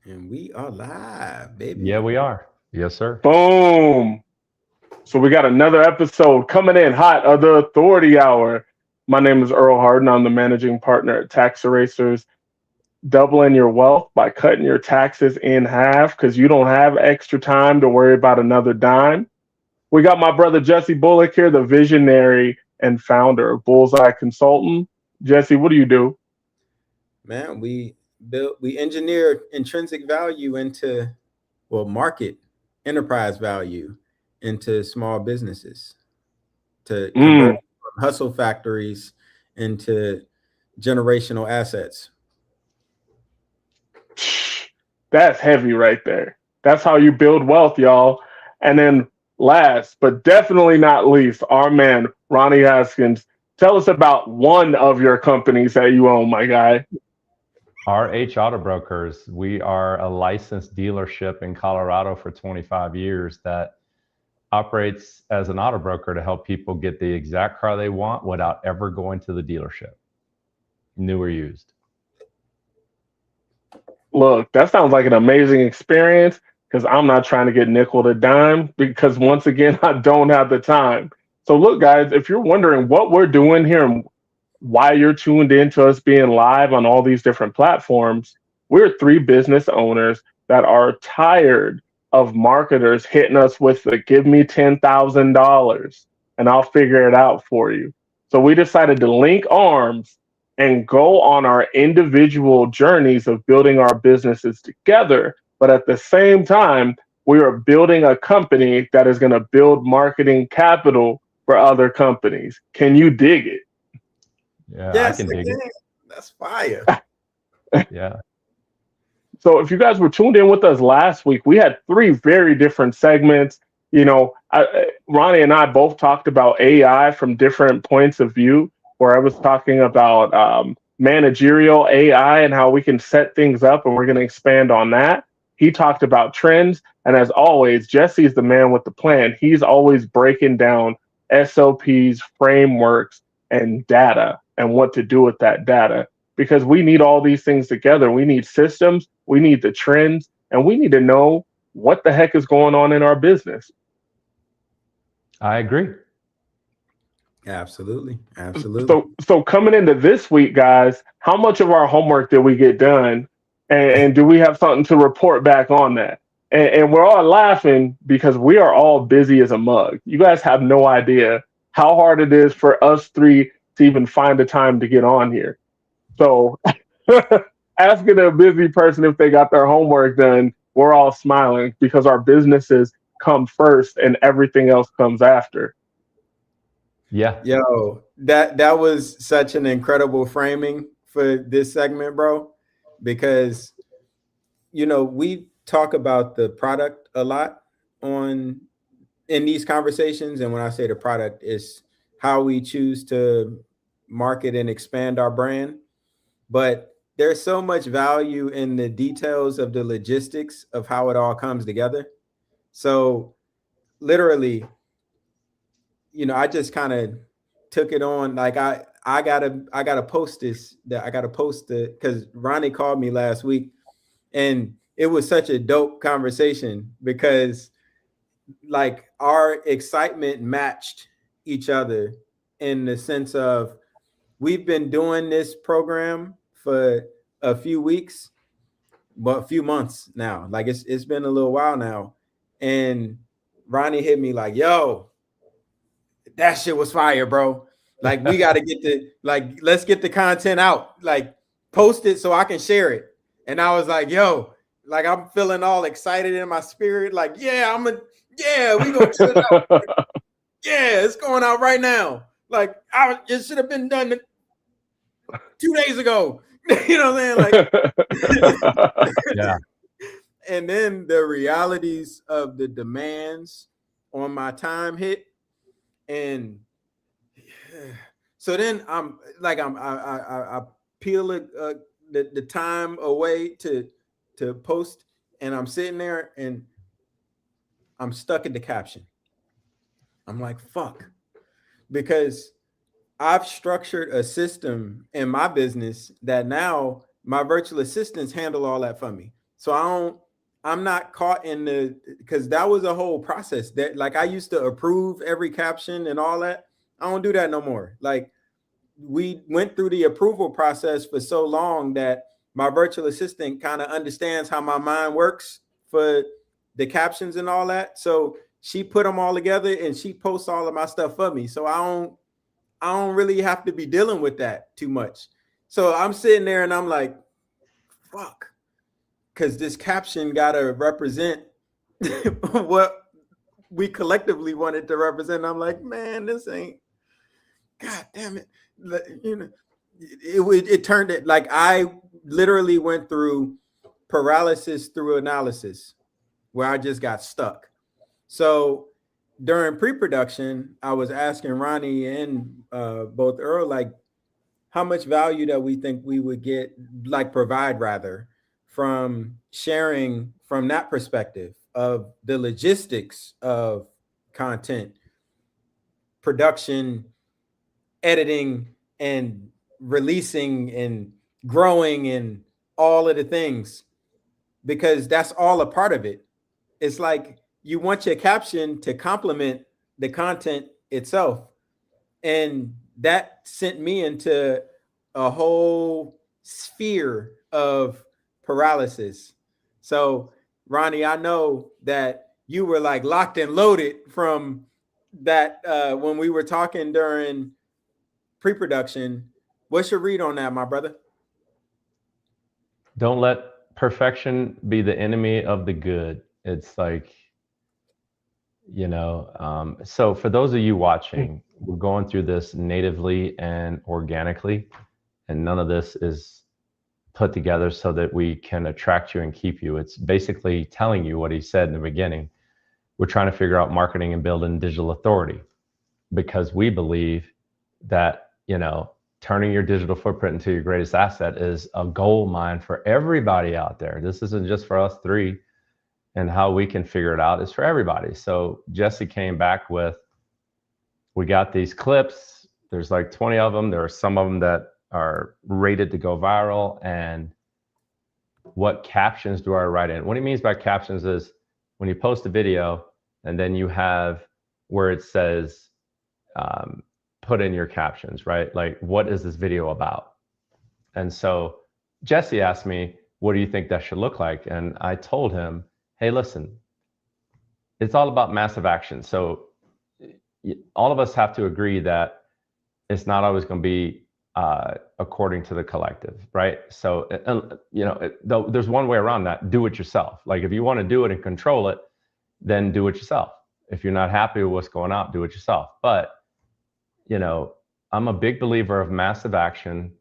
And we are live, baby. Yeah, we are. Yes, sir. Boom. So we got another episode coming in hot of the Authority Hour. My name is Earl Harden. I'm the managing partner at Tax Erasers. Doubling your wealth by cutting your taxes in half because you don't have extra time to worry about another dime. We got my brother Jesse Bullock here, the visionary and founder of Bullseye Consultant. Jesse, what do you do? Man, we engineer intrinsic value into market enterprise value into small businesses to convert Mm, hustle factories into generational assets. that's heavy right there. That's how you build wealth, y'all. And then last but definitely not least, our man, Ronnie Haskins. Tell us about one of your companies that you own, my guy. RH Auto Brokers. We are a licensed dealership in Colorado for 25 years that operates as an auto broker to help people get the exact car they want without ever going to the dealership, new or used. Look, that sounds like an amazing experience because I'm not trying to get nickel to dime because once again, I don't have the time. So, look, guys, if you're wondering what we're doing here and why you're tuned in to us being live on all these different platforms, we're three business owners that are tired of marketers hitting us with the give me $10,000 and I'll figure it out for you. So we decided to link arms and go on our individual journeys of building our businesses together. But at the same time, we are building a company that is going to build marketing capital for other companies. Can you dig it? Yeah, I Yes, can dig it. again. That's fire. Yeah. So if you guys were tuned in with us last week, we had three very different segments. Ronnie and I both talked about AI from different points of view, where I was talking about managerial AI and how we can set things up, and we're going to expand on that. He talked about trends. And as always, Jesse's the man with the plan. He's always breaking down SOPs, frameworks, and data and what to do with that data because we need all these things together. We need systems, we need the trends, and we need to know what the heck is going on in our business. I agree. Absolutely. Absolutely. So coming into this week, guys, how much of our homework did we get done, and do we have something to report back on that? And we're all laughing because we are all busy as a mug. You guys have no idea how hard it is for us three to even find the time to get on here. So asking a busy person if they got their homework done, we're all smiling because our businesses come first and everything else comes after. Yeah. Yo, that was such an incredible framing for this segment, bro, because we talk about the product a lot on in these conversations, and when I say the product, is how we choose to market and expand our brand. But there's so much value in the details of the logistics of how it all comes together. So literally, I just kind of took it on. Like I gotta post this. That I gotta post it because Ronnie called me last week, and it was such a dope conversation because like our excitement matched each other in the sense of we've been doing this program for a few weeks, but a few months now. Like it's been a little while now, and Ronnie hit me like, "Yo, that shit was fire, bro. Like we got to get the let's get the content out. Like post it so I can share it." And I was like, "Yo, like I'm feeling all excited in my spirit. Like, we gonna get it out. Yeah, it's going out right now. Like it should have been done 2 days ago." You know what I'm saying? Like, Yeah. and then the realities of the demands on my time hit, and so then I peel the time away to post, and I'm sitting there and I'm stuck in the caption. I'm like, fuck, because I've structured a system in my business that now my virtual assistants handle all that for me. So I'm not caught in because that was a whole process that like I used to approve every caption and all that. I don't do that no more. Like we went through the approval process for so long that my virtual assistant kind of understands how my mind works for the captions and all that. So she put them all together and she posts all of my stuff for me. So I don't really have to be dealing with that too much. So I'm sitting there and I'm like, fuck, because this caption gotta represent what we collectively wanted to represent. I'm like, man, this ain't. God damn it! You know, it turned it like I literally went through paralysis through analysis, where I just got stuck. So during pre-production, I was asking Ronnie and both Earl like how much value that we think we would get, like provide rather, from sharing from that perspective of the logistics of content production, editing, and releasing and growing and all of the things, because that's all a part of it. It's like you want your caption to complement the content itself. And that sent me into a whole sphere of paralysis. So, Ronnie, I know that you were like locked and loaded from that when we were talking during pre-production. What's your read on that, my brother? Don't let perfection be the enemy of the good. It's like, so for those of you watching, we're going through this natively and organically, and none of this is put together so that we can attract you and keep you. It's basically telling you what he said in the beginning. We're trying to figure out marketing and building digital authority, because we believe that, turning your digital footprint into your greatest asset is a gold mine for everybody out there. This isn't just for us three, and how we can figure it out is for everybody. So Jesse came back with, we got these clips. There's like 20 of them. There are some of them that are rated to go viral. And what captions do I write in? What he means by captions is when you post a video and then you have where it says, put in your captions, right? Like, what is this video about? And so Jesse asked me, what do you think that should look like? And I told him, hey, listen, it's all about massive action. So all of us have to agree that it's not always going to be according to the collective, right? So, though there's one way around that. Do it yourself. Like if you want to do it and control it, then do it yourself. If you're not happy with what's going on, do it yourself. But, I'm a big believer of massive action,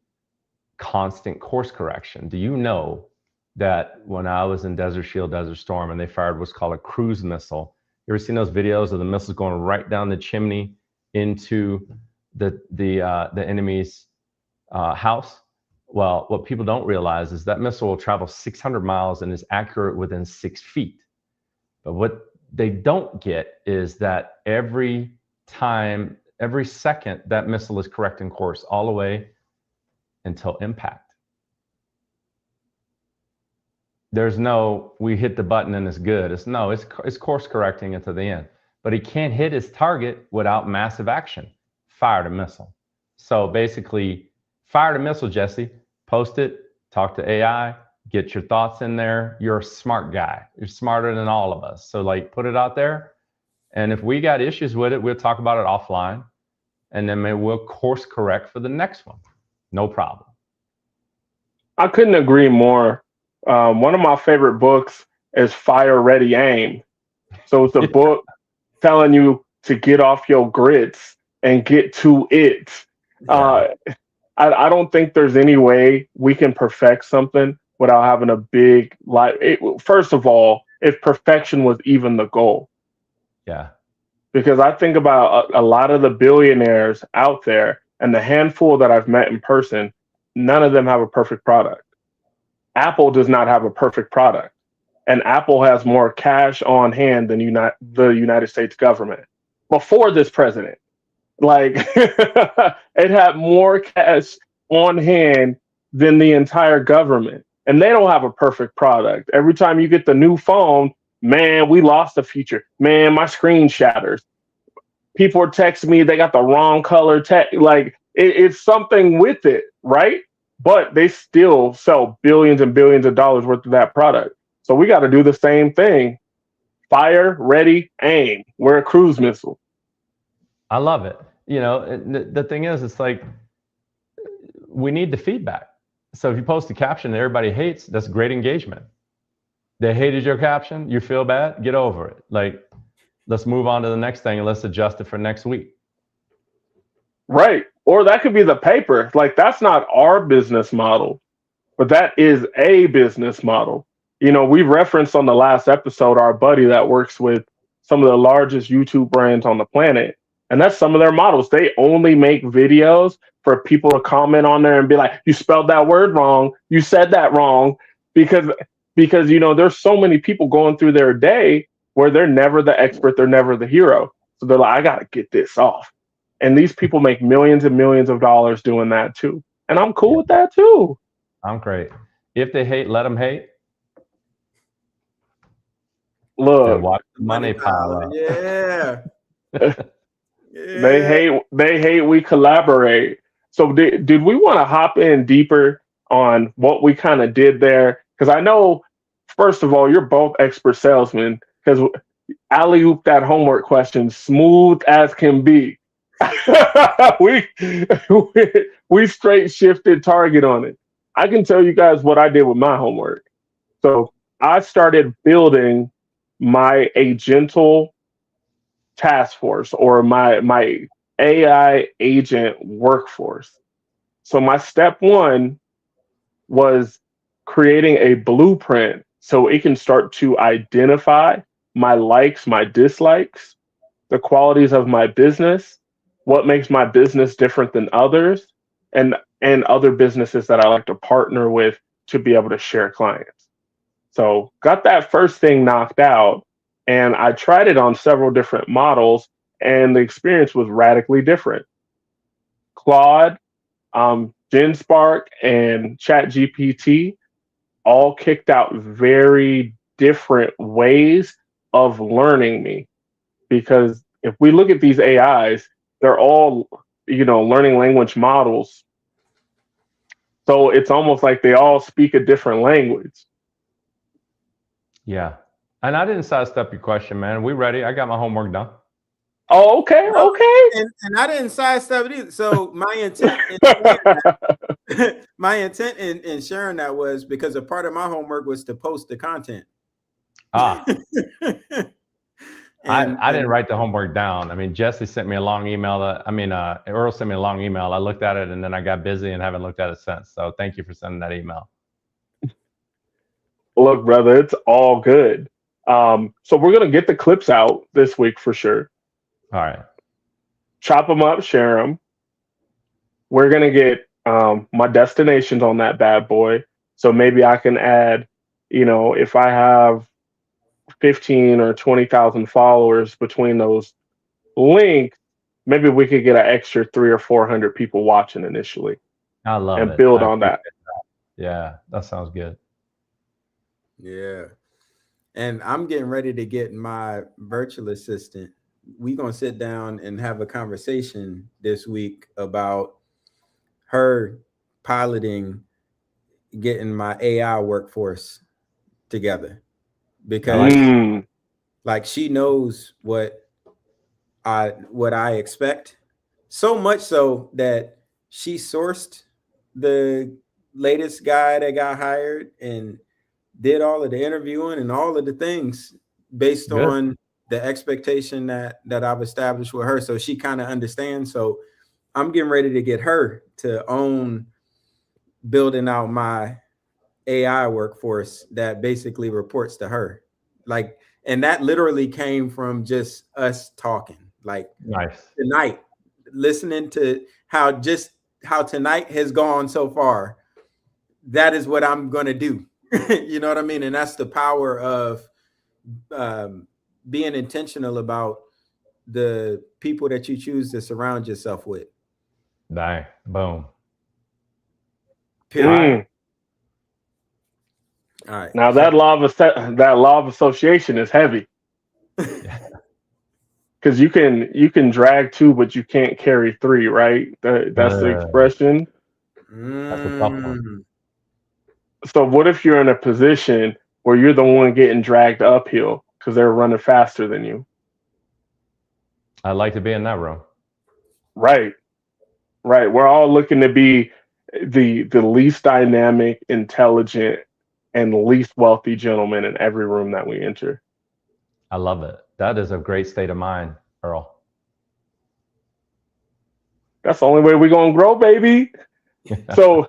constant course correction. Do you know that when I was in Desert Shield, Desert Storm, and they fired what's called a cruise missile? You ever seen those videos of the missiles going right down the chimney into the enemy's house? Well, what people don't realize is that missile will travel 600 miles and is accurate within 6 feet. But what they don't get is that every second, that missile is correcting course all the way until impact. There's no, we hit the button and it's good. It's course correcting until the end. But he can't hit his target without massive action. Fire the missile. So basically, fire the missile, Jesse. Post it, talk to AI, get your thoughts in there. You're a smart guy. You're smarter than all of us. So like, put it out there. And if we got issues with it, we'll talk about it offline. And then maybe we'll course correct for the next one. No problem. I couldn't agree more. One of my favorite books is Fire, Ready, Aim. So it's a book telling you to get off your grits and get to it. Yeah. I don't think there's any way we can perfect something without having a big life. First of all, if perfection was even the goal. Yeah. Because I think about a lot of the billionaires out there and the handful that I've met in person, none of them have a perfect product. Apple does not have a perfect product. And Apple has more cash on hand than the United States government before this president. Like it had more cash on hand than the entire government. and they don't have a perfect product. Every time you get the new phone, man, we lost a feature. Man, my screen shatters. People are texting me, they got the wrong color tech. Like it's something with it, right? But they still sell billions and billions of dollars worth of that product. So we got to do the same thing. Fire, ready, aim. We're a cruise missile. I love it. You know, the thing is, it's like we need the feedback. So if you post a caption that everybody hates, that's great engagement. They hated your caption, you feel bad, get over it. Like, let's move on to the next thing and let's adjust it for next week. Right. Or that could be the paper. Like, that's not our business model, but that is a business model. You know, we referenced on the last episode our buddy that works with some of the largest YouTube brands on the planet. And that's some of their models. They only make videos for people to comment on there and be like, you spelled that word wrong. You said that wrong. Because you know, there's so many people going through their day where they're never the expert. They're never the hero. So they're like, I got to get this off. And these people make millions and millions of dollars doing that too. And I'm cool with that too. I'm great. If they hate, let them hate. Look, watch the money pile up. Yeah. They hate we collaborate. So did we want to hop in deeper on what we kind of did there? Because I know, first of all, you're both expert salesmen, because alley-oop that homework question smooth as can be. we straight shifted target on it. I can tell you guys what I did with my homework. So I started building my agental task force, or my AI agent workforce. So my step one was creating a blueprint so it can start to identify my likes, my dislikes, the qualities of my business, what makes my business different than others, and other businesses that I like to partner with to be able to share clients. So got that first thing knocked out, and I tried it on several different models, and the experience was radically different. Claude, GenSpark, and ChatGPT all kicked out very different ways of learning me. Because if we look at these AIs, they're all, you know, learning language models. So it's almost like they all speak a different language. Yeah. And I didn't sidestep your question, man. We ready? I got my homework done. Oh, okay, okay. And I didn't sidestep it either. So my intent in sharing that was because a part of my homework was to post the content. I didn't write the homework down. I mean, Jesse sent me a long email. Earl sent me a long email. I looked at it and then I got busy and haven't looked at it since. So thank you for sending that email. Look, brother, it's all good. So we're going to get the clips out this week for sure. All right. Chop them up, share them. We're going to get my destinations on that bad boy. So maybe I can add, you know, if I have 15 or 20,000 followers between those links, maybe we could get an extra 300 or 400 people watching initially. I love it. And build on that. Yeah, that sounds good. Yeah. And I'm getting ready to get my virtual assistant. We're going to sit down and have a conversation this week about her piloting getting my AI workforce together. Because like she knows what I expect, so much so that she sourced the latest guy that got hired and did all of the interviewing and all of the things based on the expectation that I've established with her. So she kind of understands. So I'm getting ready to get her to own building out my AI workforce that basically reports to her. Like, and that literally came from just us talking. Like nice. Tonight, listening to how tonight has gone so far. That is what I'm going to do. You know what I mean? And that's the power of being intentional about the people that you choose to surround yourself with. Boom. Period. All right. Now that law of association is heavy because you can drag two, but you can't carry three, right? That's the expression. That's a tough one. So what if you're in a position where you're the one getting dragged uphill because they're running faster than you? I'd like to be in that room. Right. We're all looking to be the least dynamic, intelligent, and least wealthy gentleman in every room that we enter. I love it. That is a great state of mind, Earl. That's the only way we're gonna grow, baby. So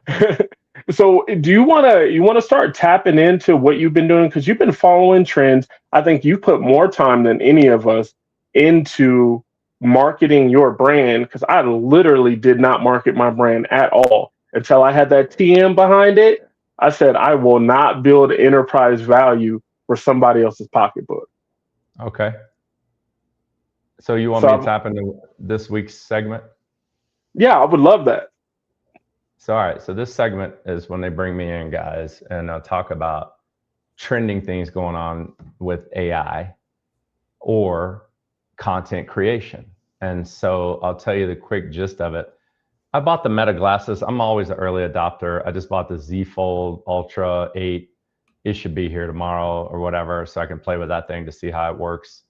so do you wanna start tapping into what you've been doing? Because you've been following trends. I think you put more time than any of us into marketing your brand because I literally did not market my brand at all until I had that TM behind it. I said I will not build enterprise value for somebody else's pocketbook. Okay. So you want me to tap into this week's segment? Yeah, I would love that. So, all right. So this segment is when they bring me in, guys, and I'll talk about trending things going on with AI or content creation. And so I'll tell you the quick gist of it. I bought the Meta glasses. I'm always an early adopter. I just bought the Z Fold Ultra 8. It should be here tomorrow or whatever, so I can play with that thing to see how it works.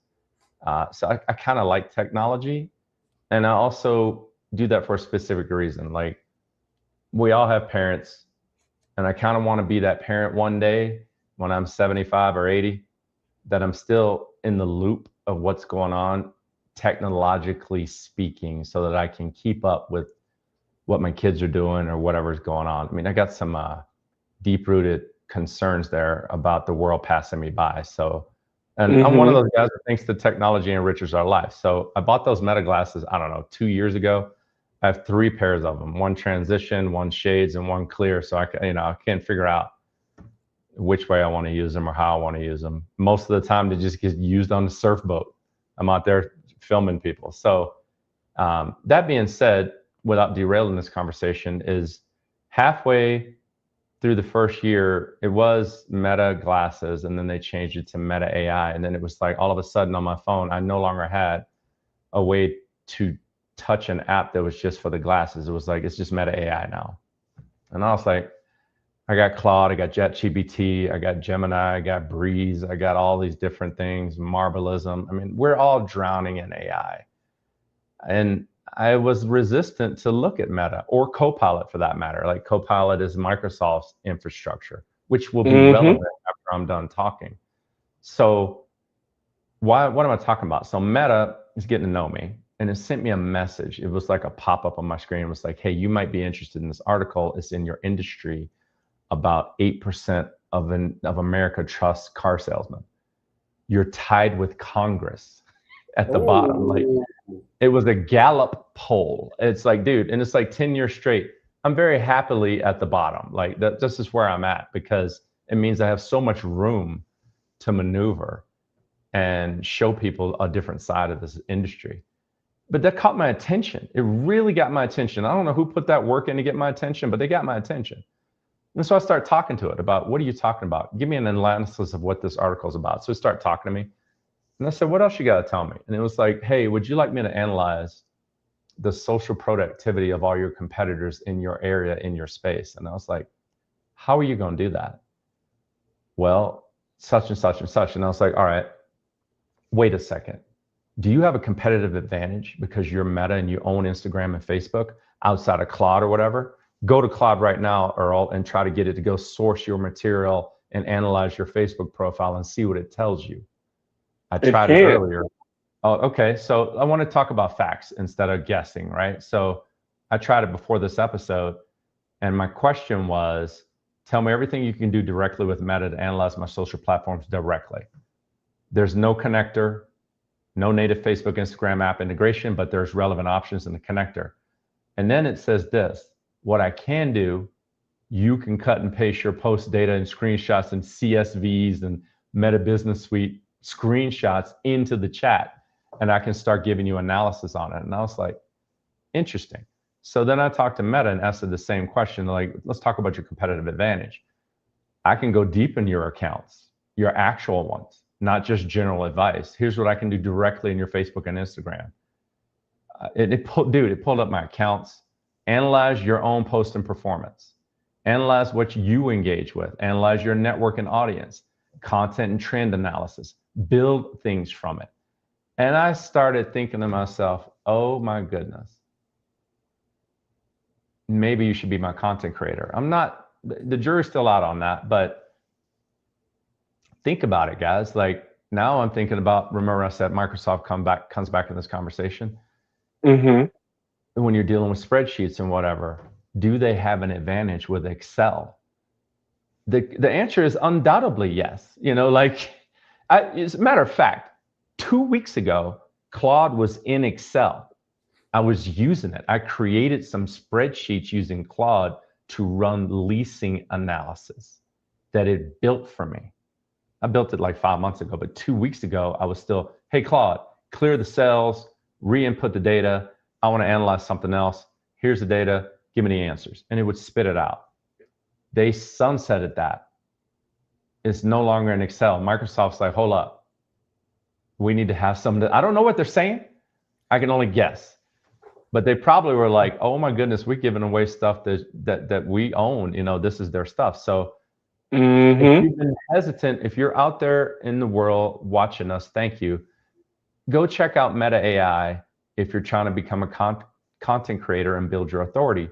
So I kind of like technology, and I also do that for a specific reason. Like, we all have parents, and I kind of want to be that parent one day when I'm 75 or 80, that I'm still in the loop of what's going on technologically speaking, so that I can keep up with what my kids are doing or whatever's going on. I mean, I got some deep-rooted concerns there about the world passing me by. So, and I'm one of those guys that thinks the technology enriches our life. So I bought those Meta glasses, I don't know, 2 years ago. I have 3 pairs of them, one transition, one shades, and one clear. So I can't figure out which way I want to use them or how I want to use them. Most of the time they just get used on the surf boat. I'm out there filming people. So that being said, without derailing this conversation, is halfway through the first year, it was Meta glasses, and then they changed it to Meta AI. And then it was like all of a sudden on my phone, I no longer had a way to touch an app that was just for the glasses. It was like, it's just Meta AI now. And I was like, I got Claude, I got JetGPT, I got Gemini, I got Breeze, I got all these different things, Marbalism. I mean, we're all drowning in AI. And I was resistant to look at Meta or Copilot for that matter. Like, Copilot is Microsoft's infrastructure, which will be relevant after I'm done talking. So what am I talking about? So Meta is getting to know me, and it sent me a message. It was like a pop-up on my screen. It was like, hey, you might be interested in this article. It's in your industry. About 8% of America trusts car salesmen. You're tied with Congress at the bottom. Like, it was a Gallup poll. It's like, dude, and it's like 10 years straight. I'm very happily at the bottom. Like, that, this is where I'm at, because it means I have so much room to maneuver and show people a different side of this industry. But that caught my attention. It really got my attention. I don't know who put that work in to get my attention, but they got my attention. And so I started talking to it about, what are you talking about? Give me an analysis of what this article is about. So it started talking to me. And I said, what else you got to tell me? And it was like, hey, would you like me to analyze the social productivity of all your competitors in your area, in your space? And I was like, how are you going to do that? Well, such and such and such. And I was like, all right, wait a second. Do you have a competitive advantage because you're Meta and you own Instagram and Facebook outside of Claude or whatever? Go to Claude right now, Earl, and try to get it to go source your material and analyze your Facebook profile and see what it tells you. I tried it earlier. Oh, okay. So I want to talk about facts instead of guessing, right? So I tried it before this episode, and my question was, tell me everything you can do directly with Meta to analyze my social platforms directly. There's no connector, no native Facebook, Instagram app integration, but there's relevant options in the connector. And then it says this, what I can do, you can cut and paste your post data and screenshots and CSVs and Meta Business Suite screenshots into the chat, and I can start giving you analysis on it. And I was like, interesting. So then I talked to Meta and asked the same question, like, let's talk about your competitive advantage. I can go deep in your accounts, your actual ones, not just general advice. Here's what I can do directly in your Facebook and Instagram. It pulled up my accounts, analyze your own post and performance, analyze what you engage with, analyze your network and audience, content and trend analysis, build things from it. And I started thinking to myself, oh my goodness, maybe you should be my content creator. I'm not, the jury's still out on that, but think about it, guys. Like now I'm thinking about, remember I said Microsoft comes back in this conversation. Mm-hmm. When you're dealing with spreadsheets and whatever, do they have an advantage with Excel? The answer is undoubtedly yes. You know, like, as a matter of fact, 2 weeks ago, Claude was in Excel. I was using it. I created some spreadsheets using Claude to run leasing analysis that it built for me. I built it like 5 months ago, but 2 weeks ago, I was still, hey, Claude, clear the cells, re-input the data. I want to analyze something else. Here's the data. Give me the answers. And it would spit it out. They sunsetted that. It's no longer in Excel. Microsoft's like, hold up. We need to have some, I don't know what they're saying. I can only guess. But they probably were like, oh my goodness, we're giving away stuff that we own. You know, this is their stuff. So if you've been hesitant, if you're out there in the world watching us, thank you. Go check out Meta AI if you're trying to become a content creator and build your authority,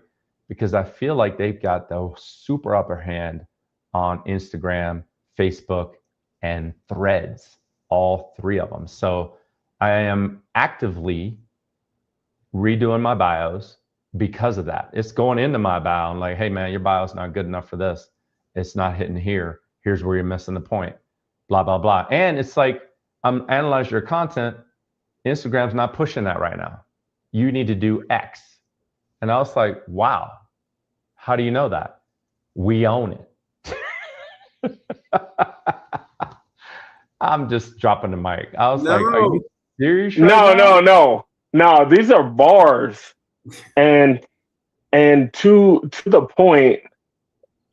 because I feel like they've got the super upper hand on Instagram, Facebook, and Threads, all three of them. So I am actively redoing my bios because of that. It's going into my bio and like, hey man, your bio's not good enough for this. It's not hitting here. Here's where you're missing the point, blah, blah, blah. And it's like, I'm analyzing your content. Instagram's not pushing that right now. You need to do X. And I was like, wow, how do you know that? We own it. I'm just dropping the mic. I was like, are you serious? No, these are bars. And to the point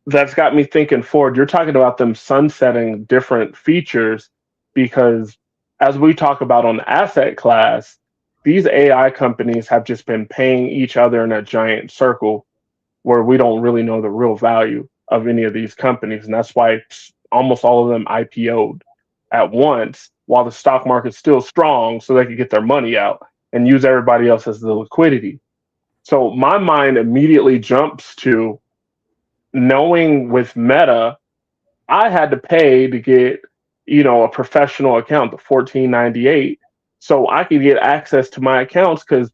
that's got me thinking forward, you're talking about them sunsetting different features, because as we talk about on the asset class, these AI companies have just been paying each other in a giant circle where we don't really know the real value of any of these companies. And that's why almost all of them IPO'd at once while the stock market's still strong, so they could get their money out and use everybody else as the liquidity. So my mind immediately jumps to knowing with Meta, I had to pay to get, a professional account, the $14.98, so I could get access to my accounts, because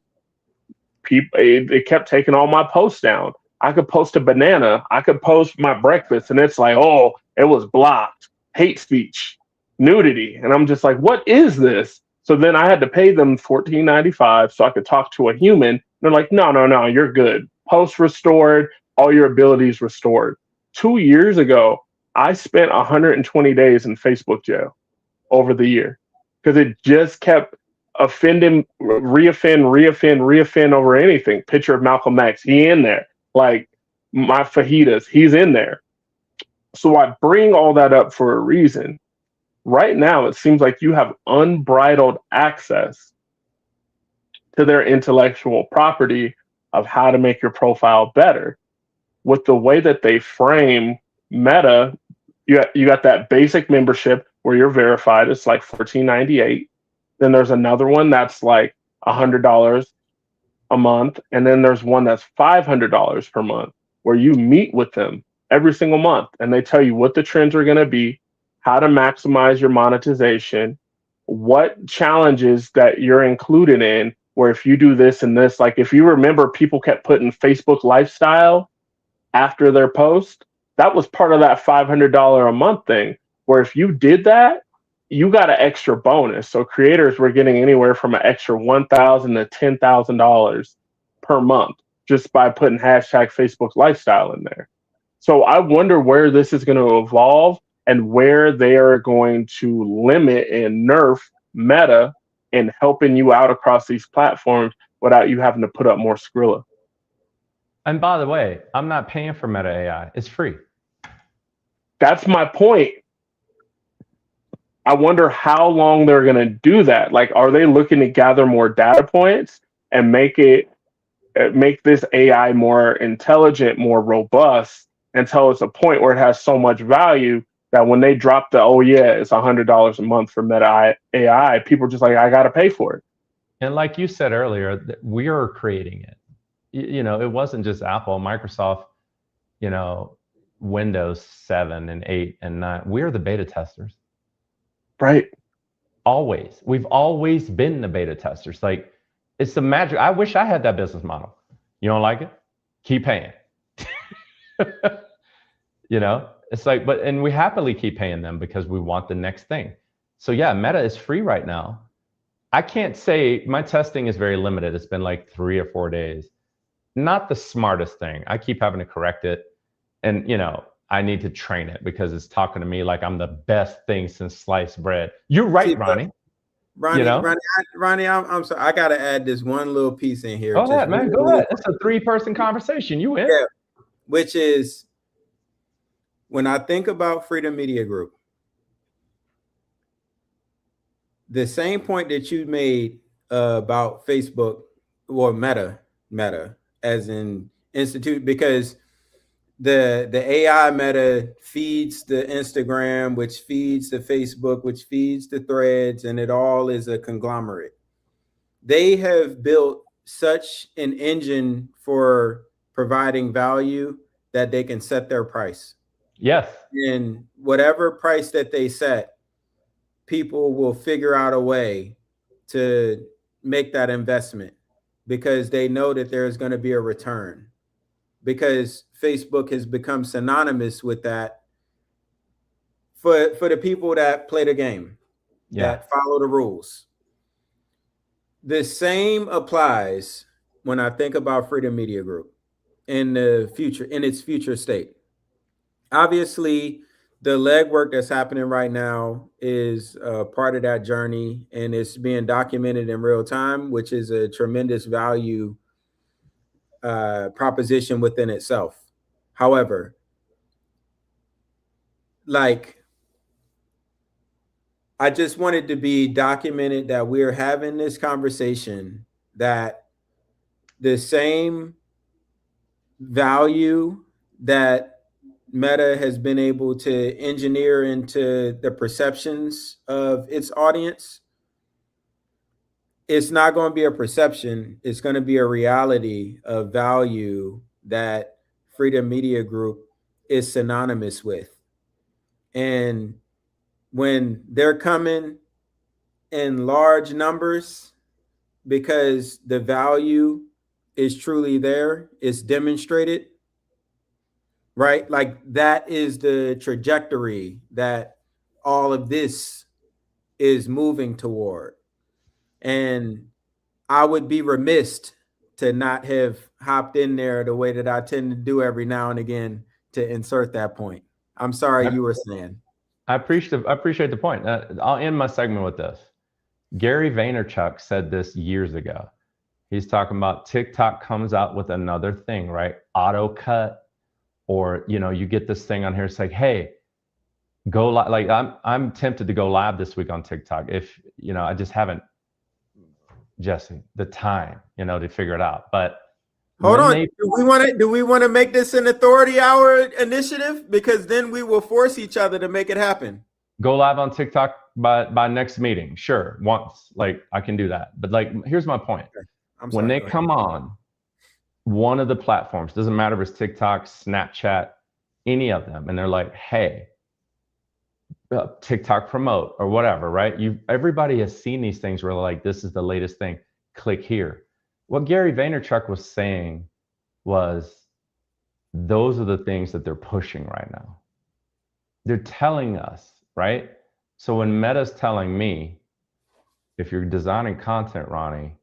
it kept taking all my posts down. I could post a banana, I could post my breakfast, and it's like, oh, it was blocked, hate speech, nudity, and I'm just like, what is this? So then I had to pay them $14.95 so I could talk to a human. They're like, no, you're good. Post restored, all your abilities restored. 2 years ago, I spent 120 days in Facebook jail over the year, because it just kept reoffend over anything. Picture of Malcolm X, he in there. Like my fajitas, he's in there. So I bring all that up for a reason. Right now, it seems like you have unbridled access to their intellectual property of how to make your profile better. With the way that they frame Meta, you got that basic membership where you're verified. It's like $14.98. Then there's another one that's like $100 a month. And then there's one that's $500 per month, where you meet with them every single month. And they tell you what the trends are going to be, how to maximize your monetization, what challenges that you're included in, where if you do this and this, like if you remember, people kept putting Facebook lifestyle after their post. That was part of that $500 a month thing, where if you did that, you got an extra bonus. So creators were getting anywhere from an extra $1,000 to $10,000 per month just by putting hashtag Facebook lifestyle in there. So I wonder where this is going to evolve and where they are going to limit and nerf Meta in helping you out across these platforms without you having to put up more Skrilla. And by the way, I'm not paying for Meta AI. It's free. that's my point. I wonder how long they're going to do that. Like, are they looking to gather more data points and make this AI more intelligent, more robust, until it's a point where it has so much value that when they drop oh yeah, it's $100 a month for Meta AI, people are just like, I got to pay for it. And like you said earlier, we are creating it. It wasn't just Apple, Microsoft, Windows 7 and 8 and 9. We're the beta testers. Right. Always. We've always been the beta testers. Like, it's the magic. I wish I had that business model. You don't like it? Keep paying. It's like, and we happily keep paying them because we want the next thing. So yeah, Meta is free right now. I can't say, my testing is very limited. It's been like 3 or 4 days. Not the smartest thing. I keep having to correct it. And, I need to train it because it's talking to me like I'm the best thing since sliced bread. You're right, Ronnie. Ronnie, I'm sorry. I got to add this one little piece in here. Go ahead, man. Go ahead. It's a 3-person conversation. You win. Yeah, which is, when I think about Freedom Media Group, the same point that you made about Facebook or Meta as an institute, because the AI Meta feeds the Instagram, which feeds the Facebook, which feeds the Threads, and it all is a conglomerate. They have built such an engine for providing value that they can set their price. Yes. And whatever price that they set, people will figure out a way to make that investment because they know that there's going to be a return, because Facebook has become synonymous with that for the people that play the game, that follow the rules. The same applies when I think about Freedom Media Group in the future, in its future state. Obviously, the legwork that's happening right now is part of that journey, and it's being documented in real time, which is a tremendous value proposition within itself. However, I just wanted to be documented that we're having this conversation, that the same value that Meta has been able to engineer into the perceptions of its audience, it's not going to be a perception. It's going to be a reality of value that Freedom Media Group is synonymous with. And when they're coming in large numbers, because the value is truly there, it's demonstrated, right? Like, that is the trajectory that all of this is moving toward. And I would be remiss to not have hopped in there the way that I tend to do every now and again to insert that point. I'm sorry, you were saying. I appreciate the point. I'll end my segment with this. Gary Vaynerchuk said this years ago. He's talking about TikTok comes out with another thing, right? Auto cut, or you get this thing on here. It's like, hey, go live. Like, I'm tempted to go live this week on TikTok. If I just haven't, Jesse, the time, to figure it out. But hold on, do we want to make this an authority hour initiative? Because then we will force each other to make it happen. Go live on TikTok by next meeting. Sure, once, like, I can do that. But here's my point. When they come on one of the platforms, doesn't matter if it's TikTok, Snapchat, any of them, and they're like, hey, TikTok promote or whatever, right? Everybody has seen these things where like, this is the latest thing, click here. What Gary Vaynerchuk was saying was, those are the things that they're pushing right now. They're telling us, right? So when Meta's telling me, if you're designing content, Ronnie,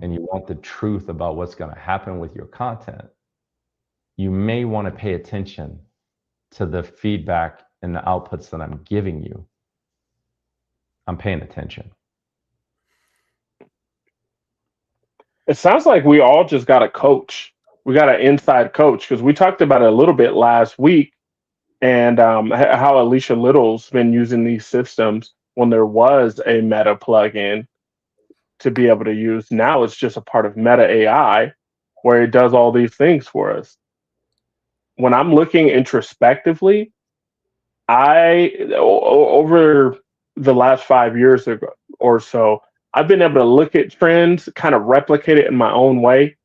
and you want the truth about what's going to happen with your content, you may want to pay attention to the feedback and the outputs that I'm giving you. I'm paying attention. It sounds like we all just got a coach. We got an inside coach, because we talked about it a little bit last week. and how Alicia Little's been using these systems when there was a Meta plugin to be able to use. Now it's just a part of Meta AI where it does all these things for us. When I'm looking introspectively, over the last 5 years or so, I've been able to look at trends, kind of replicate it in my own way,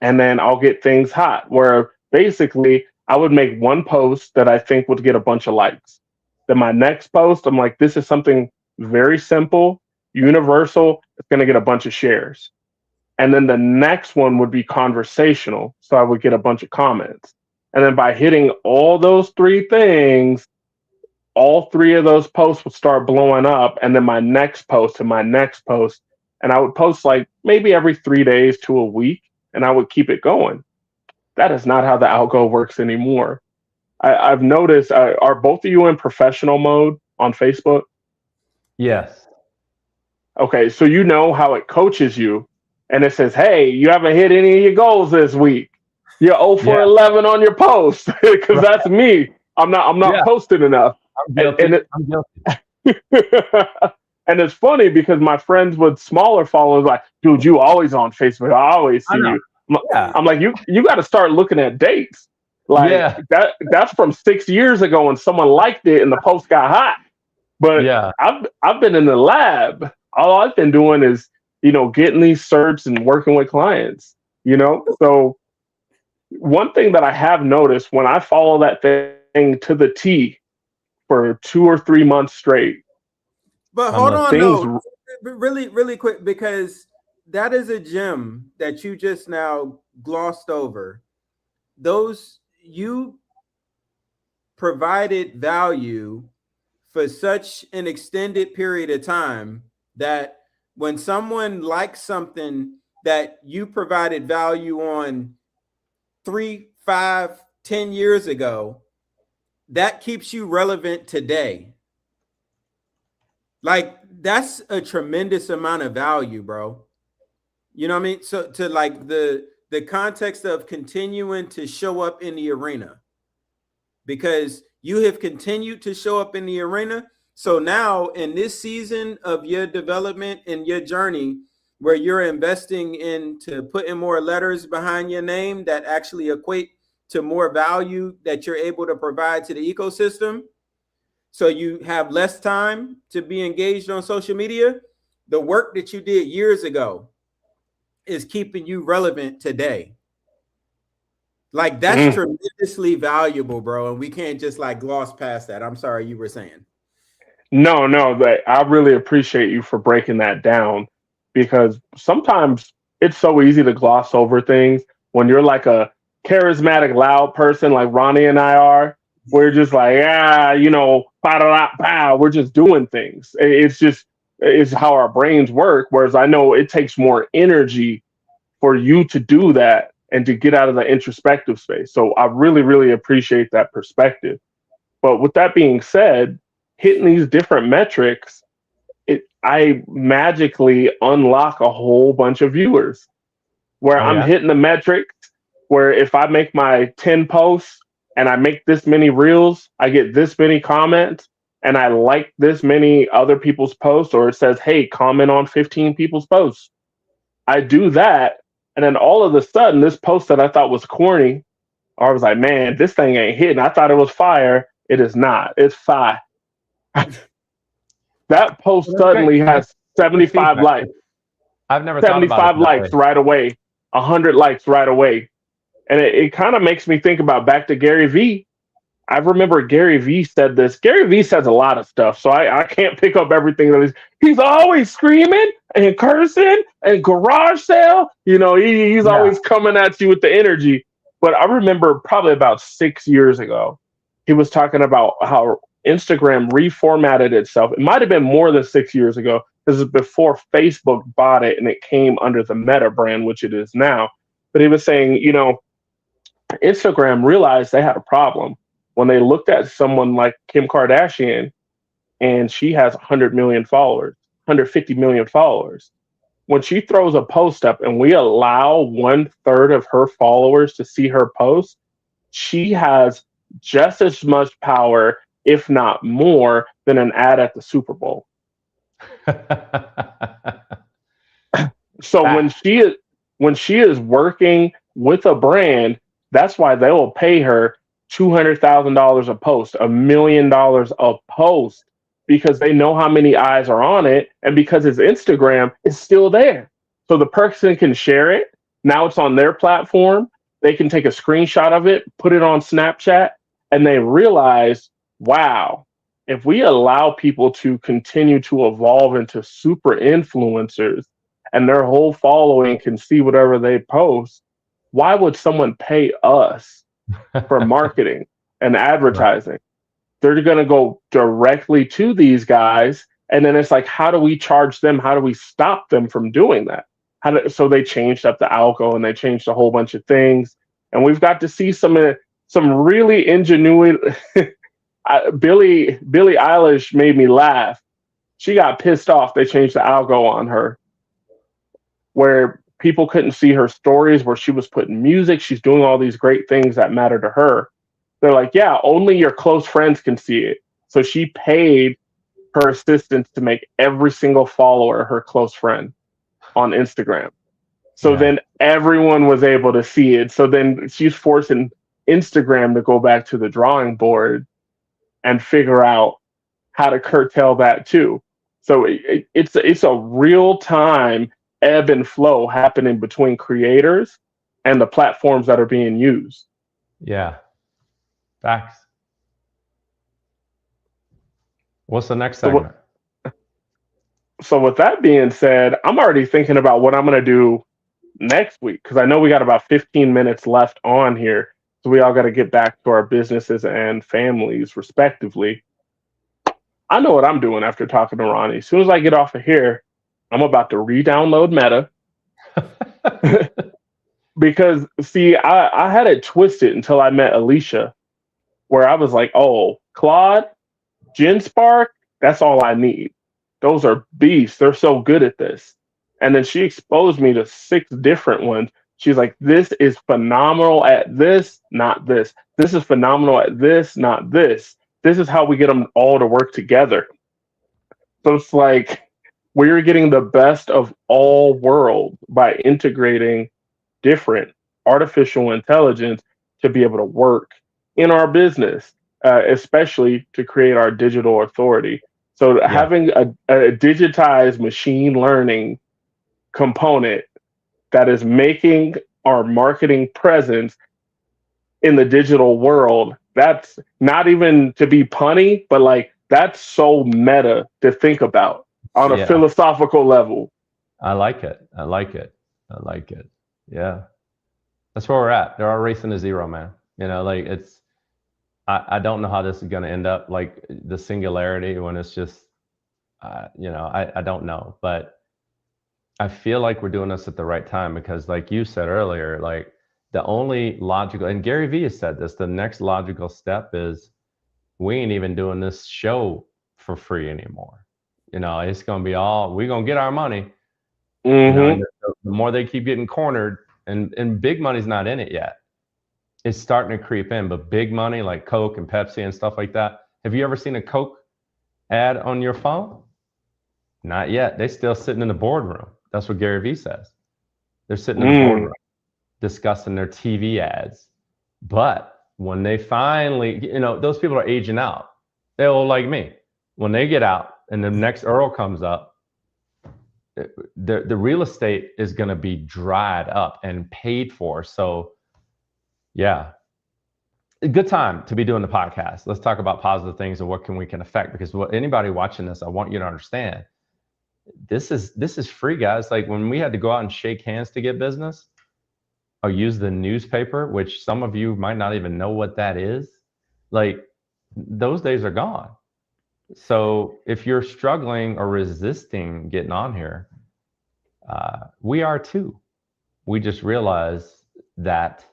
and then I'll get things hot where basically I would make one post that I think would get a bunch of likes. Then my next post, I'm like, this is something very simple, universal, it's going to get a bunch of shares. And then the next one would be conversational, so I would get a bunch of comments. And then by hitting all those three things, all three of those posts would start blowing up. And then my next post and my next post, and I would post like maybe every 3 days to a week, and I would keep it going. That is not how the algo works anymore. I've noticed, are both of you in professional mode on Facebook? Yes. Okay, so you know how it coaches you, and it says, hey, you haven't hit any of your goals this week. You're 0 for 11 on your post, because that's me. I'm not posting enough. I'm guilty. I'm guilty. And it's funny because my friends with smaller followers like, dude, you always on Facebook. I always see you. I'm like, you got to start looking at dates. Like that's from 6 years ago and someone liked it and the post got hot. But I've been in the lab. All I've been doing is, getting these certs and working with clients, So one thing that I have noticed when I follow that thing to the T for 2 or 3 months straight. But hold on, no, really, really quick, because that is a gem that you just now glossed over. You provided value for such an extended period of time that when someone likes something that you provided value on 3, 5, 10 years ago, that keeps you relevant today. Like, that's a tremendous amount of value, bro. You know what I mean? So to like the context of continuing to show up in the arena, because you have continued to show up in the arena. So now in this season of your development and your journey, where you're investing into putting more letters behind your name that actually equate to more value that you're able to provide to the ecosystem, so you have less time to be engaged on social media, the work that you did years ago is keeping you relevant today. Like, that's tremendously valuable, bro. And we can't just like gloss past that. I'm sorry, you were saying. No, I really appreciate you for breaking that down, because sometimes it's so easy to gloss over things when you're like a charismatic, loud person like Ronnie and I are. We're just like, we're just doing things. It's how our brains work. Whereas I know it takes more energy for you to do that and to get out of the introspective space. So I really, really appreciate that perspective. But with that being said, hitting these different metrics, I magically unlock a whole bunch of viewers where I'm hitting the metrics where if I make my 10 posts and I make this many reels, I get this many comments, and I like this many other people's posts, or it says, hey, comment on 15 people's posts. I do that, and then all of a sudden, this post that I thought was corny, or I was like, man, this thing ain't hitting. I thought it was fire. It is not. It's fire. That post suddenly has 75 likes. I've never 75 likes right away, 100 likes right away. And it kind of makes me think about back to Gary Vee. I remember Gary Vee said this. Gary Vee says a lot of stuff, so I can't pick up everything that he's always screaming and cursing and garage sale. He's always coming at you with the energy. But I remember probably about 6 years ago, he was talking about how Instagram reformatted itself. It might have been more than 6 years ago. This is before Facebook bought it and it came under the Meta brand, which it is now. But he was saying, Instagram realized they had a problem when they looked at someone like Kim Kardashian, and she has 100 million followers, 150 million followers. When she throws a post up and we allow 1/3 of her followers to see her post, she has just as much power, if not more, than an ad at the Super Bowl. So when she is working with a brand, that's why they will pay her $200,000 a post, $1 million a post, because they know how many eyes are on it, and because his Instagram is still there. So the person can share it. Now it's on their platform. They can take a screenshot of it, put it on Snapchat, and they realize, wow, if we allow people to continue to evolve into super influencers and their whole following can see whatever they post, why would someone pay us for marketing and advertising? Right. They're going to go directly to these guys. And then it's like, how do we charge them? How do we stop them from doing that? So they changed up the algo and they changed a whole bunch of things. And we've got to see some really ingenuity. Billie Eilish made me laugh. She got pissed off. They changed the algo on her, where people couldn't see her stories, where she was putting music. She's doing all these great things that matter to her. They're like, yeah, only your close friends can see it. So she paid her assistants to make every single follower her close friend on Instagram. So then everyone was able to see it. So then she's forcing Instagram to go back to the drawing board and figure out how to curtail that too. So it's a real time ebb and flow happening between creators and the platforms that are being used. Yeah. Facts. What's the next segment? So with that being said, I'm already thinking about what I'm going to do next week, because I know we got about 15 minutes left on here. So we all got to get back to our businesses and families respectively. I know what I'm doing after talking to Ronnie. As soon as I get off of here, I'm about to re-download Meta. Because, see, I had it twisted until I met Alicia, where I was like, oh, Claude, GenSpark, that's all I need. Those are beasts. They're so good at this. And then she exposed me to 6 different ones. She's like, this is phenomenal at this, not this. This is phenomenal at this, not this. This is how we get them all to work together. So it's like we're getting the best of all worlds by integrating different artificial intelligence to be able to work in our business, especially to create our digital authority. So having a digitized machine learning component that is making our marketing presence in the digital world, that's not even to be punny, but like that's so meta to think about on a philosophical level. I like it. Yeah. That's where we're at. They're all racing to zero, man. You know, like it's, I don't know how this is going to end up, like the singularity, when it's just, you know, I don't know, but I feel like we're doing this at the right time, because like you said earlier, like the only logical, and Gary Vee has said this, the next logical step is we ain't even doing this show for free anymore. You know, it's going to be all, we're going to get our money. Mm-hmm. You know, the more they keep getting cornered, and big money's not in it yet. It's starting to creep in, but big money like Coke and Pepsi and stuff like that. Have you ever seen a Coke ad on your phone? Not yet. They're still sitting in the boardroom. That's what Gary Vee says. They're sitting in the boardroom discussing their TV ads. But when they finally, you know, those people are aging out. They're all like me. When they get out and the next Earl comes up, the real estate is going to be dried up and paid for. So, yeah, a good time to be doing the podcast. Let's talk about positive things and what we can affect. Because anybody watching this, I want you to understand, this is free, guys. Like when we had to go out and shake hands to get business, or use the newspaper, which some of you might not even know what that is. Like those days are gone. So if you're struggling or resisting getting on here, we are too. We just realize that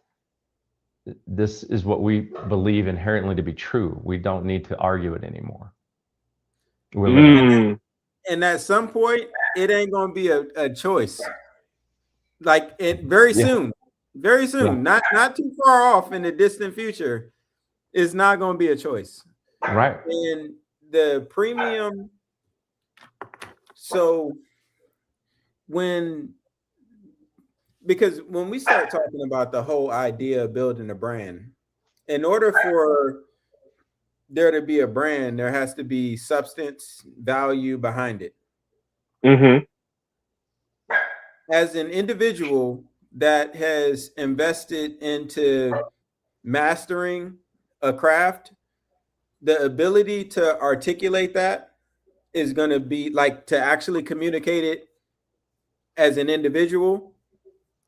this is what we believe inherently to be true. We don't need to argue it anymore. And at some point, it ain't going to be a choice. Like very soon, not too far off in the distant future. It's not going to be a choice. Right. And the premium. So because when we start talking about the whole idea of building a brand, in order for there to be a brand, there has to be substance, value behind it. Mm-hmm. As an individual that has invested into mastering a craft, the ability to articulate that is going to be like to actually communicate it as an individual.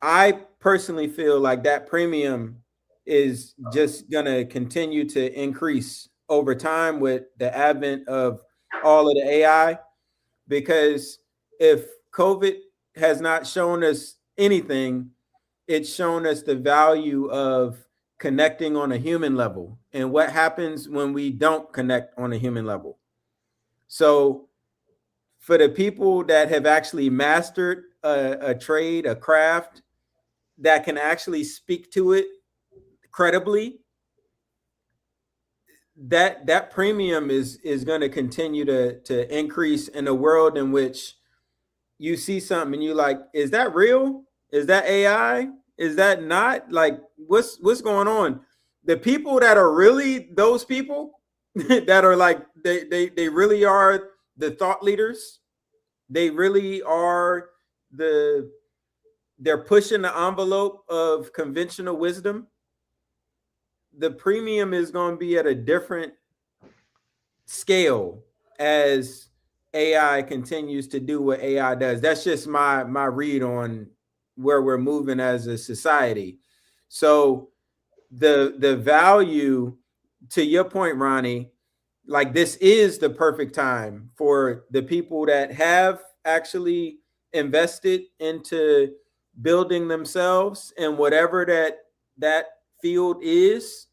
I personally feel like that premium is just going to continue to increase over time with the advent of all of the AI. Because if COVID has not shown us anything, it's shown us the value of connecting on a human level and what happens when we don't connect on a human level. So for the people that have actually mastered a trade, a craft, that can actually speak to it credibly, that premium is going to continue to increase in a world in which you see something and you like, is that real? Is that AI? Is that not? Like, what's going on? The people that are really those people that are like they really are the thought leaders. They really are they're pushing the envelope of conventional wisdom. The premium is going to be at a different scale as AI continues to do what AI does. That's just my read on where we're moving as a society. So the value, to your point, Ronnie, like this is the perfect time for the people that have actually invested into building themselves and whatever that field is,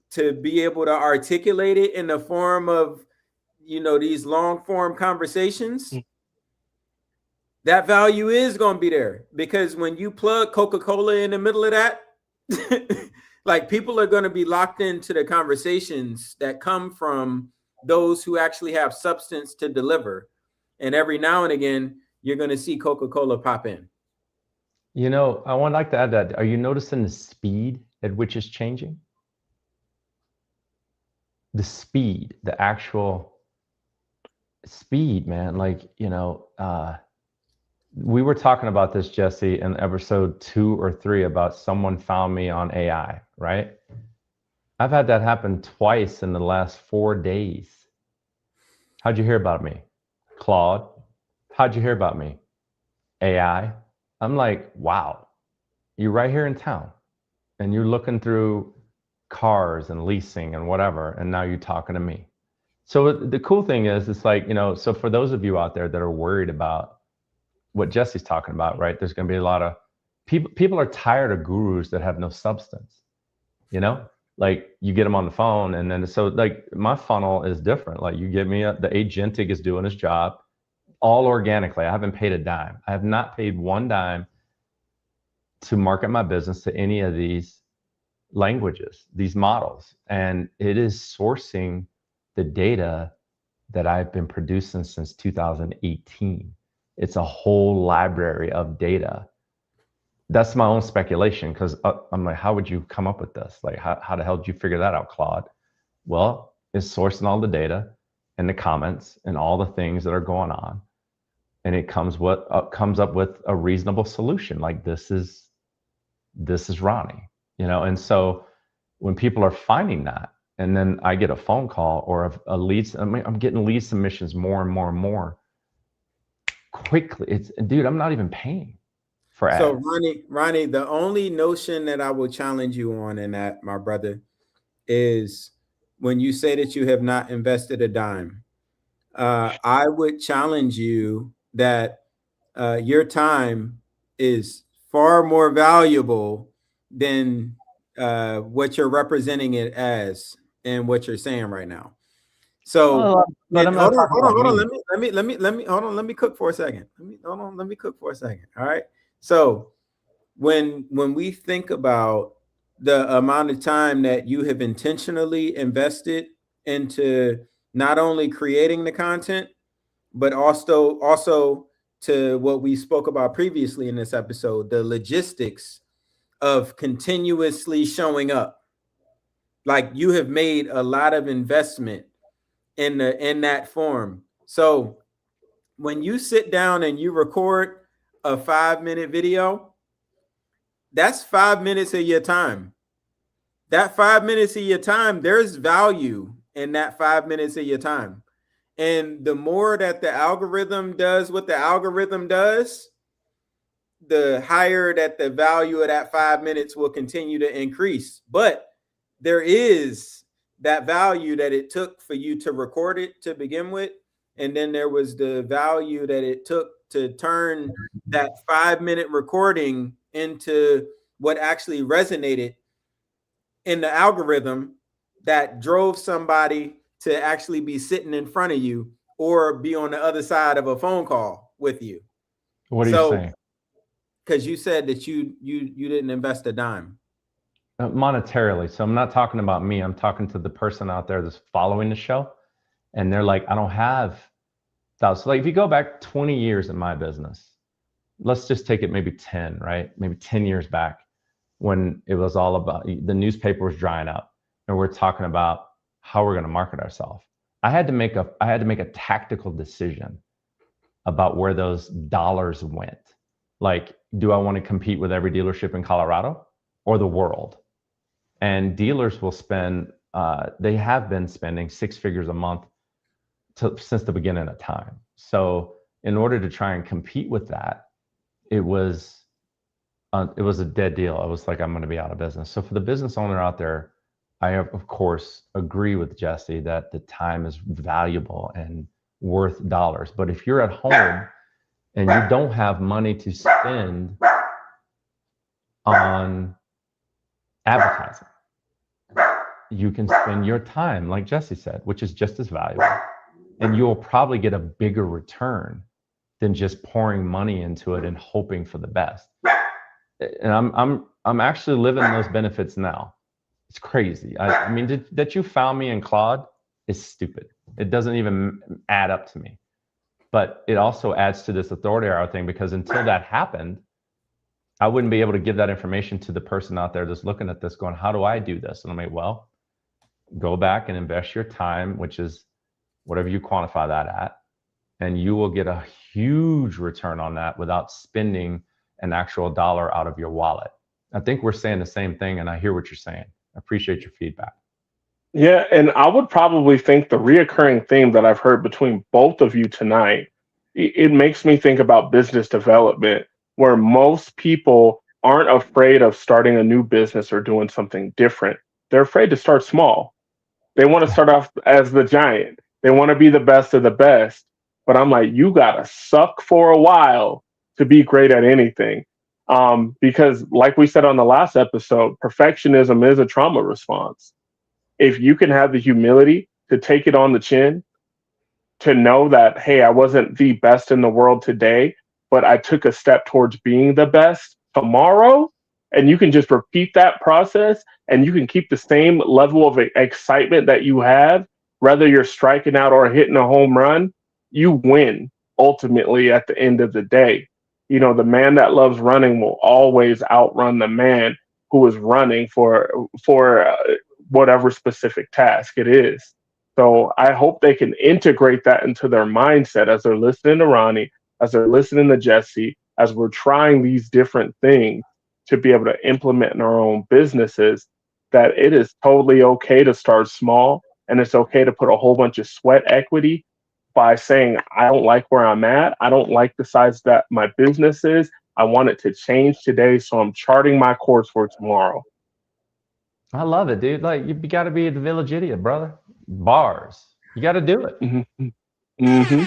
to be able to articulate it in the form of, these long form conversations. That value is going to be there, because when you plug Coca-Cola in the middle of that, like people are going to be locked into the conversations that come from those who actually have substance to deliver. And every now and again, you're going to see Coca-Cola pop in. I would like to add that. Are you noticing the speed at which it's changing? The speed, the actual speed, man. Like, we were talking about this, Jesse, in episode 2 or 3 about someone found me on AI, right? I've had that happen twice in the last 4 days. How'd you hear about me? Claude. How'd you hear about me? AI. I'm like, wow, you're right here in town and you're looking through cars and leasing and whatever, and now you're talking to me. So the cool thing is, it's like, so for those of you out there that are worried about what Jesse's talking about, right? There's going to be a lot of people are tired of gurus that have no substance, like you get them on the phone, and then so like my funnel is different. Like you get me the agentic is doing his job all organically. I haven't paid a dime. I have not paid one dime to market my business to any of these languages, these models. And it is sourcing the data that I've been producing since 2018. It's a whole library of data. That's my own speculation, because I'm like, how would you come up with this? Like, how the hell did you figure that out, Claude? Well, it's sourcing all the data and the comments and all the things that are going on. And it comes up with a reasonable solution. Like this is Ronnie, And so when people are finding that, and then I get a phone call or a lead, I'm getting lead submissions more and more and more quickly. Dude, I'm not even paying for ads. So Ronnie, the only notion that I will challenge you on in that, my brother, is when you say that you have not invested a dime. I would challenge you that your time is far more valuable than what you're representing it as and what you're saying right now. So hold on. Let me cook for a second. Let me cook for a second. All right. So when we think about the amount of time that you have intentionally invested into not only creating the content, but also to what we spoke about previously in this episode, the logistics of continuously showing up. Like, you have made a lot of investment in that form. So when you sit down and you record a 5-minute video, that's 5 minutes of your time. That 5 minutes of your time, there's value in that 5 minutes of your time. And the more that the algorithm does what the algorithm does, the higher that the value of that 5 minutes will continue to increase. But there is that value that it took for you to record it to begin with. And then there was the value that it took to turn that 5-minute recording into what actually resonated in the algorithm that drove somebody to actually be sitting in front of you or be on the other side of a phone call with you. What are you saying? Because you said that you didn't invest a dime. Monetarily. So I'm not talking about me. I'm talking to the person out there that's following the show. And they're like, I don't have thousands. So like, if you go back 20 years in my business, let's just take it maybe 10, right? Maybe 10 years back, when it was all about the newspaper was drying up and we're talking about how we're going to market ourselves. I had to make a tactical decision about where those dollars went. Like, do I want to compete with every dealership in Colorado or the world? And dealers will spend, they have been spending 6 figures a month since the beginning of time. So in order to try and compete with that, it was a dead deal. I was like, I'm going to be out of business. So for the business owner out there, I of course agree with Jesse that the time is valuable and worth dollars. But if you're at home and you don't have money to spend on advertising, you can spend your time, like Jesse said, which is just as valuable, and you'll probably get a bigger return than just pouring money into it and hoping for the best. And I'm actually living those benefits now. It's crazy. I mean, that you found me in Claude is stupid. It doesn't even add up to me. But it also adds to this authority hour thing, because until that happened, I wouldn't be able to give that information to the person out there that's looking at this going, how do I do this? And I'm like, well, go back and invest your time, which is whatever you quantify that at, and you will get a huge return on that without spending an actual dollar out of your wallet. I think we're saying the same thing, and I hear what you're saying. I appreciate your feedback. Yeah, and I would probably think the reoccurring theme that I've heard between both of you tonight, it makes me think about business development, where most people aren't afraid of starting a new business or doing something different. They're afraid to start small. They want to start off as the giant. They want to be the best of the best. But I'm like, you got to suck for a while to be great at anything. Because like we said on the last episode, perfectionism is a trauma response. If you can have the humility to take it on the chin, to know that, hey, I wasn't the best in the world today, but I took a step towards being the best tomorrow, and you can just repeat that process, and you can keep the same level of excitement that you have, whether you're striking out or hitting a home run, you win ultimately at the end of the day. You know, the man that loves running will always outrun the man who is running for whatever specific task it is. So I hope they can integrate that into their mindset as they're listening to Ronnie, as they're listening to Jesse, as we're trying these different things to be able to implement in our own businesses, that it is totally okay to start small, and it's okay to put a whole bunch of sweat equity by saying, I don't like where I'm at. I don't like the size that my business is. I want it to change today, so I'm charting my course for tomorrow. I love it, dude. Like, you got to be at the Village Idiot, brother. Bars. You got to do it. Mm-hmm. Mm-hmm.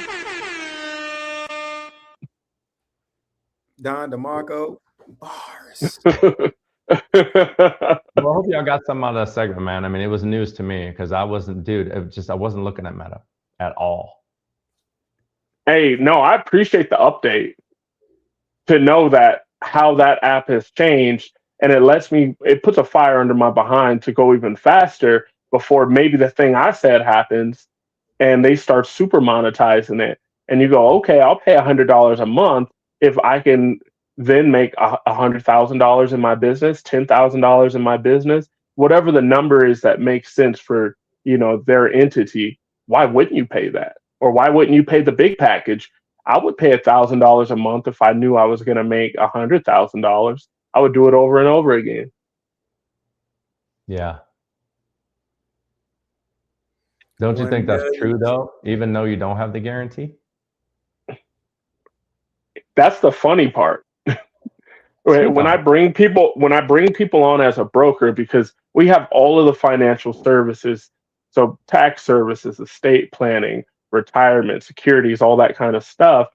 Don DeMarco, bars. Well, I hope y'all got something out of that segment, man. I mean, it was news to me because I wasn't looking at Meta at all. Hey, no, I appreciate the update to know that how that app has changed. And it puts a fire under my behind to go even faster before maybe the thing I said happens and they start super monetizing it. And you go, okay, I'll pay $100 a month if I can then make $100,000 in my business, $10,000 in my business, whatever the number is that makes sense for, their entity. Why wouldn't you pay that? Or why wouldn't you pay the big package? I would pay $1,000 a month if I knew I was going to make $100,000. I would do it over and over again. Yeah. Don't you think that's true though, even though you don't have the guarantee? That's the funny part. When I bring people on as a broker, because we have all of the financial services, so tax services, estate planning, retirement, securities, all that kind of stuff.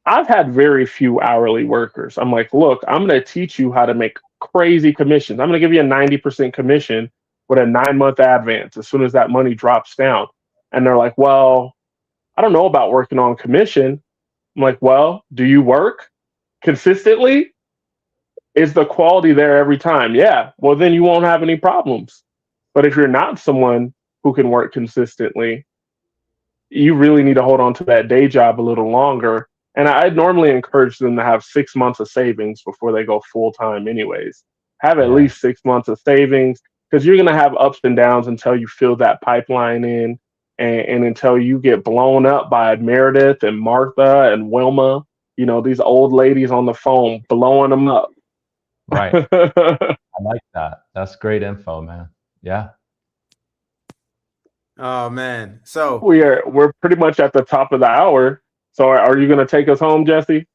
I've had very few hourly workers. I'm like, look, I'm going to teach you how to make crazy commissions. I'm going to give you a 90% commission with a 9-month advance as soon as that money drops down. And they're like, well, I don't know about working on commission. I'm like, well, do you work consistently? Is the quality there every time? Yeah. Well, then you won't have any problems. But if you're not someone who can work consistently, you really need to hold on to that day job a little longer. And I'd normally encourage them to have 6 months of savings before they go full time anyways. Have at least 6 months of savings, because you're going to have ups and downs until you fill that pipeline in, and until you get blown up by Meredith and Martha and Wilma, these old ladies on the phone blowing them up. Right. I like that. That's great info, man. Yeah. Oh man. So we're pretty much at the top of the hour. So are you going to take us home, Jesse?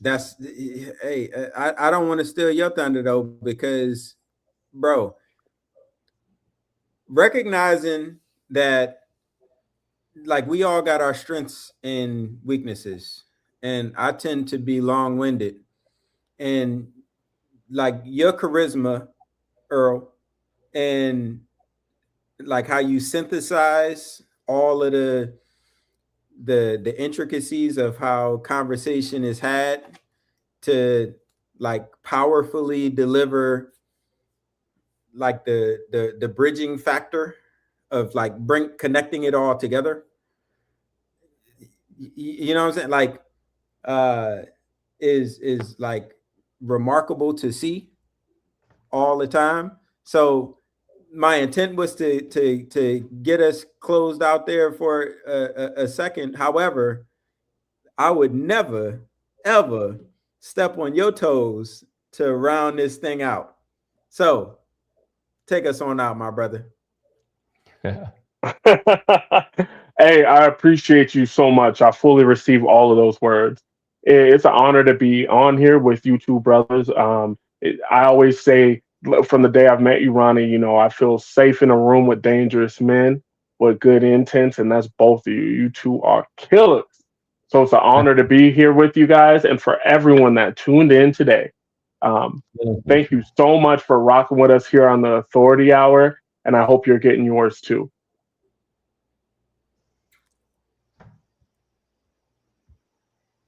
Hey, I don't want to steal your thunder though, because bro, recognizing that like we all got our strengths and weaknesses, and I tend to be long-winded, and like your charisma, Earl, and like how you synthesize all of the intricacies of how conversation is had to like powerfully deliver like the bridging factor of like connecting it all together. You know what I'm saying? Like is like remarkable to see all the time. So my intent was to get us closed out there for a second. However, I would never, ever step on your toes to round this thing out. So take us on out, my brother. Yeah. Hey, I appreciate you so much. I fully receive all of those words. It's an honor to be on here with you two brothers. I always say, from the day I've met you, Ronnie, I feel safe in a room with dangerous men with good intents, and that's both of you. You two are killers. So it's an honor to be here with you guys, and for everyone that tuned in today. Thank you so much for rocking with us here on the Authority Hour, and I hope you're getting yours too.